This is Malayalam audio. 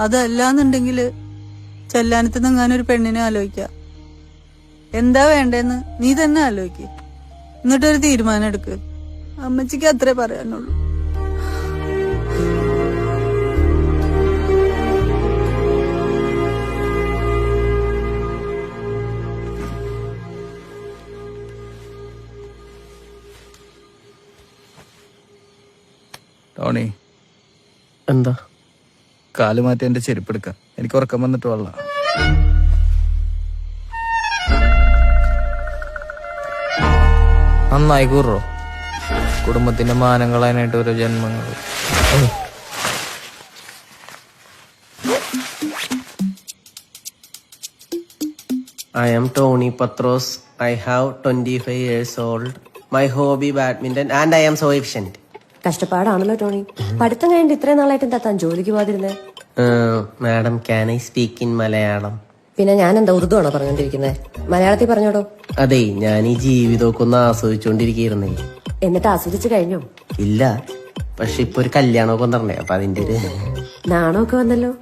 അതല്ലാന്നുണ്ടെങ്കില് ചെല്ലാനത്ത് നിങ്ങാനൊരു പെണ്ണിനെ ആലോചിക്കാം. എന്താ വേണ്ടെന്ന് നീ തന്നെ ആലോചിക്ക്. എന്നിട്ടൊരു തീരുമാനം എടുക്ക്. അമ്മച്ചിക്ക് അത്രേ പറയാനുള്ളൂ. ടോണി, എന്താ? കാല് മാറ്റി എന്റെ ചെരുപ്പെടുക്ക. എനിക്ക് ഉറക്കം വന്നിട്ട് വള്ള. നന്നായി കൂറോ. കുടുംബത്തിന്റെ മാനം കളയാനായിട്ട് ഓരോ ജന്മങ്ങൾ. I am Tony Patros. I have 25 years old. My hobby badminton and I am so efficient. കഷ്ടപ്പാടാണല്ലോ ടോണി. പഠിത്തം കഴിഞ്ഞിട്ട് ഇത്രയും നാളായിട്ട് എന്താ താൻ ജോലിക്ക് പോകാതിരുന്നേ? Madam, can I speak in Malayalam? പിന്നെ ഞാൻ എന്താ ഉറുദു ആണോ പറഞ്ഞോണ്ടിരിക്കുന്നത്? മലയാളത്തിൽ പറഞ്ഞോടോ. അതെ, ഞാൻ ഈ ജീവിതമൊക്കെ ഒന്ന് ആസ്വദിച്ചോണ്ടിരിക്കുന്നേ. എന്നിട്ട് ആസ്വദിച്ചു കഴിഞ്ഞോ? ഇല്ല, പക്ഷെ ഇപ്പൊ ഒരു കല്യാണമൊക്കെ വന്നിട്ടുണ്ടേ, അപ്പൊ അതിന്റെ ഒരു നാണമൊക്കെ വന്നല്ലോ.